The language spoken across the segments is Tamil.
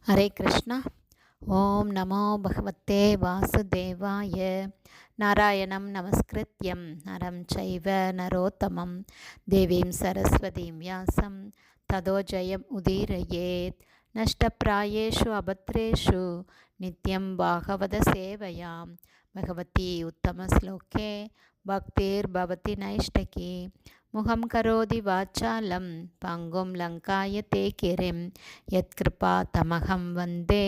ஹரே கிருஷ்ணா. ஓம் நமோ பகவத்தே வாசுதேவாய. நாராயணம் நமஸ்கிருத்யம் நரம் சைவ நரோத்தமம் தேவீம் சரஸ்வதீம் வியாசம் ததோ ஜெயம் உதீரயேத். நஷ்டப்பிராயேஷு அபத்ரேஷு நித்யம் பாகவத சேவையாம் பகவதி உத்தம ஸ்லோகே பக்திர் பவதி நைஷ்டகி. முகம் கரோதி வாச்சாலம் பங்கும் லங்காய தே கிரிம் யத்கிருபா தமகம் வந்தே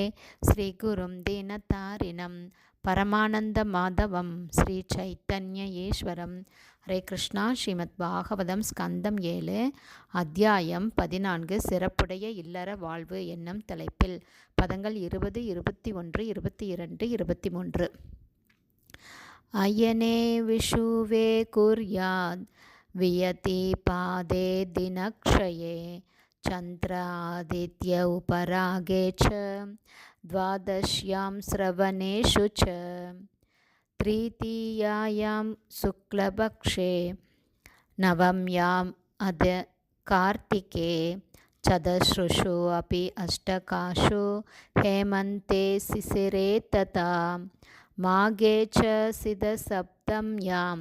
ஸ்ரீகுரும் தீனதாரிணம் பரமானந்த மாதவம் ஸ்ரீ சைத்தன்ய ஈஸ்வரம். ஹரே கிருஷ்ணா. ஸ்ரீமத் பாகவதம் ஸ்கந்தம் 7 அத்தியாயம் 14 சிறப்புடைய இல்லற வாழ்வு என்னும் தலைப்பில் பதங்கள் 20, 21, 22, 23. அயனே விஷுவே குர்யாத் வியதி பாதே தினக்ஷயே சந்திராதித்ய உபராகே ச द्वादश्यां श्रवणेषु च तृतीयायां शुक्लपक्षे नवम्याम् अध कार्तिके चतसृषु अपि अष्टकासु हेमन्ते शिशिरे तथा माघे च सिदसप्तम्यां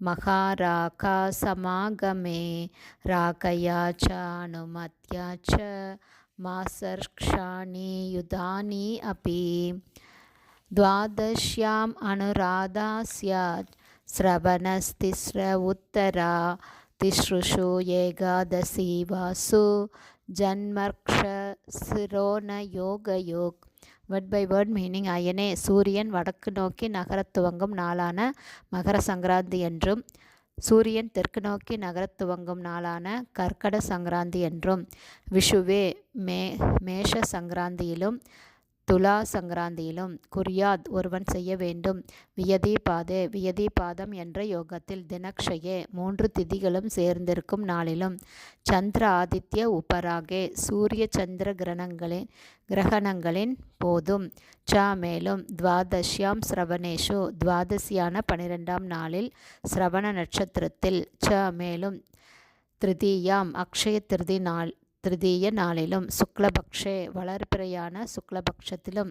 महाराका समागमे राकया च अनुमत्या च मासर्क्षाणि युधानि अपि द्वादश्याम् अनुराधा स्यात् श्रवणस्तिस्र उत्तरा तिसृषु एकादशी वासु जन्मर्क्ष सिरोन योगयोग. Word by word meaning. அயனே, சூரியன் வடக்கு நோக்கி நகரத் துவங்கும் நாளான மகர சங்கராந்தி என்றும், சூரியன் தெற்கு நோக்கி நகரத் துவங்கும் நாளான கர்க்கட சங்கராந்தி என்றும், விஷுவே மேஷ சங்கராந்தியிலும் துலா சங்கராந்தியிலும், குர்யாத் ஒருவன் செய்ய வேண்டும், வியதி பாதே வியதி பாதம் என்ற யோகத்தில், தினக்ஷயே 3 திதிகளும் சேர்ந்திருக்கும் நாளிலும், சந்திர ஆதித்ய உபராகே சூரிய சந்திர கிரகணங்களின் போதும், ச மேலும், துவாதஷ்யாம் சிரவணேஷு துவாதசியான 12ஆம் நாளில் சிரவண நட்சத்திரத்தில், ச மேலும், திருதீயாம் அக்ஷய திருதீய நாளிலும், சுக்லபக்ஷே வளர்பிறையான சுக்லபக்ஷத்திலும்,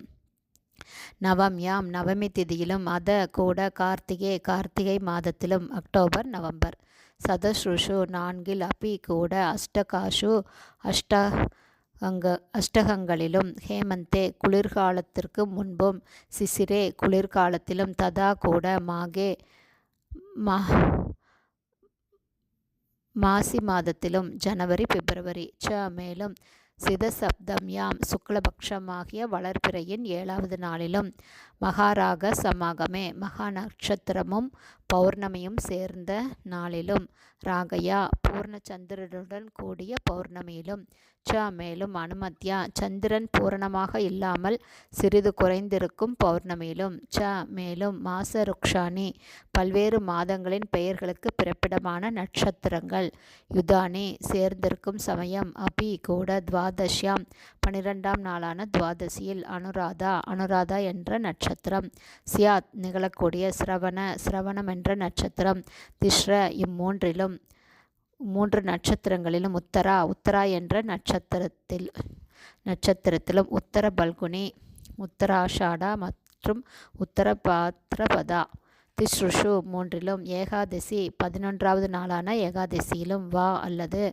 நவம்யாம் நவமி திதியிலும், அத கூட கார்த்திகை மாதத்திலும், அக்டோபர் நவம்பர், சதஸ்ருஷு 4 அப்பி கூட, அஷ்டகாஷு அஷ்டகங்களிலும், ஹேமந்தே குளிர்காலத்திற்கு முன்பும், சிசிரே குளிர்காலத்திலும், ததா கூட மாகே மாசி மாதத்திலும், ஜனவரி பிப்ரவரி, ச மேலும், சிதசப்தம்யாம் சுக்லபக்ஷமாகிய வளர்பிறையின் 7வது நாளிலும், மகாராக சமாகமே மகா நட்சத்திரமும் பௌர்ணமியும் சேர்ந்த நாளிலும், ராகயா பூர்ண சந்திரனுடன் கூடிய பௌர்ணமியிலும், ச மேலும், அனுமத்யா சந்திரன் பூரணமாக இல்லாமல் சிறிது குறைந்திருக்கும் பௌர்ணமியிலும், ச மேலும், மாசருக்ஷானி பல்வேறு மாதங்களின் பெயர்களுக்கு பிறப்பிடமான நட்சத்திரங்கள், யுதானி சேர்ந்திருக்கும் சமயம், அபி கூட, துவாதஷ்யாம் 12ஆம் நாளான துவாதசியில், அனுராதா என்ற நட்சத்திரம், சியாத் நிகழக்கூடிய, சிரவணம் என்ற நட்சத்திரம், திஸ்ர இம்மூன்றிலும் 3 நட்சத்திரங்களிலும், உத்தரா என்ற நட்சத்திரத்திலும், உத்தர பல்குனி, உத்தராஷாடா மற்றும் உத்தர பாத்ரபதா, திஸ்ருஷு 3லும், ஏகாதசி 11வது நாளான ஏகாதசியிலும், வா அல்லது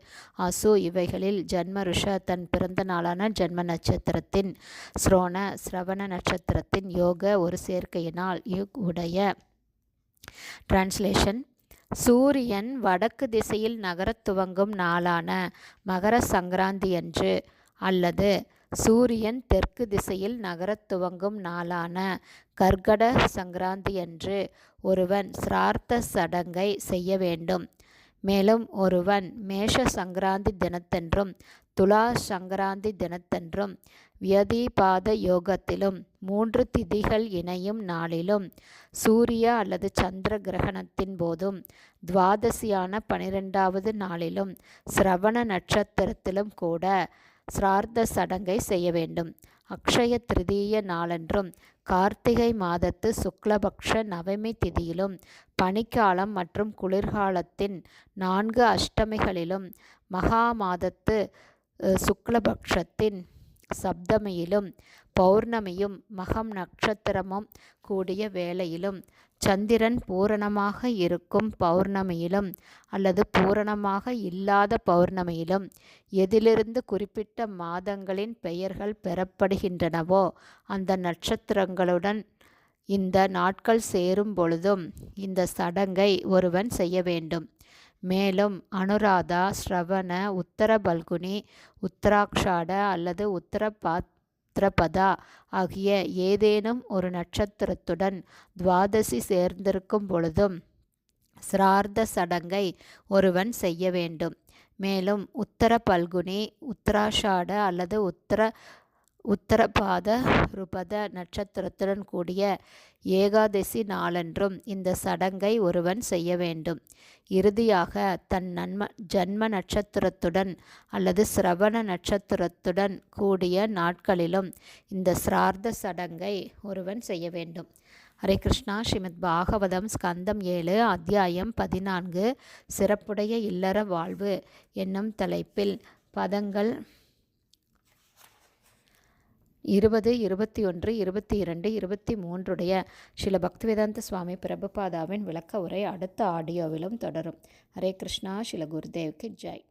ஆசு இவைகளில், ஜன்மருஷ தன் பிறந்த நாளான ஜன்ம நட்சத்திரத்தின், சிரவண நட்சத்திரத்தின், யோக ஒரு சேர்க்கையினால் உடைய. டிரான்ஸ்லேஷன். சூரியன் வடக்கு திசையில் நகரத் துவங்கும் நாளான மகர சங்கராந்தியன்று அல்லது சூரியன் தெற்கு திசையில் நகரத் துவங்கும் நாளான கர்க்கட சங்கராந்தியன்று ஒருவன் சிரார்த்த சடங்கை செய்ய வேண்டும். மேலும் ஒருவன் மேஷ சங்கராந்தி தினத்தன்றும் துலா சங்கராந்தி தினத்தன்றும் வியதிபாத யோகத்திலும் 3 திதிகள் இணையும் நாளிலும், சூரிய அல்லது சந்திர கிரகணத்தின் போதும், துவாதசியான 12வது நாளிலும், சிரவண நட்சத்திரத்திலும் கூட சிரார்த்த சடங்கை செய்ய வேண்டும். அக்ஷய திருதீய நாளன்றும் கார்த்திகை மாதத்து சுக்லபக்ஷ நவமி திதியிலும், பனிக்காலம் மற்றும் குளிர்காலத்தின் 4 அஷ்டமிகளிலும், மகா மாதத்து சுக்லபக்ஷத்தின் சப்தமியிலும் பௌர்ணமியும் மகம் நட்சத்திரமும் கூடிய வேளையிலும் சந்திரன் பூரணமாக இருக்கும் பௌர்ணமியிலும் அல்லது பூரணமாக இல்லாத பௌர்ணமியிலும் எதிலிருந்து குறிப்பிட்ட மாதங்களின் பெயர்கள் பெறப்படுகின்றனவோ அந்த நட்சத்திரங்களுடன் இந்த நாட்கள் சேரும் பொழுதும் இந்த சடங்கை ஒருவன் செய்ய வேண்டும். மேலும் அனுராதா, ஸ்ரவண, உத்தர பல்குனி, உத்தராக்ஷாட அல்லது உத்தரபாத்ரபதா ஆகிய ஏதேனும் ஒரு நட்சத்திரத்துடன் துவாதசி சேர்ந்திருக்கும் பொழுதும் சிரார்த்த சடங்கை ஒருவன் செய்ய வேண்டும். மேலும் உத்தர பல்குனி, உத்தராஷாட அல்லது உத்தரபாத ருபத நட்சத்திரத்துடன் கூடிய ஏகாதசி நாளன்றும் இந்த சடங்கை ஒருவன் செய்ய வேண்டும். இறுதியாக தன் ஜன்ம நட்சத்திரத்துடன் அல்லது சிரவண நட்சத்திரத்துடன் கூடிய நாட்களிலும் இந்த சிரார்த்த சடங்கை ஒருவன் செய்ய வேண்டும். ஹரே கிருஷ்ணா. ஸ்ரீமத் பாகவதம் ஸ்கந்தம் 7 அத்தியாயம் 14 சிறப்புடைய இல்லற வாழ்வு என்னும் தலைப்பில் பதங்கள் 20, 21, 22, 23 ஸ்ரீல பக்திவேதாந்த சுவாமி பிரபுபாதாவின் விளக்க உரை அடுத்த ஆடியோவிலும் தொடரும். ஹரே கிருஷ்ணா. ஸ்ரீல குருதேவ்க்கு ஜெய்.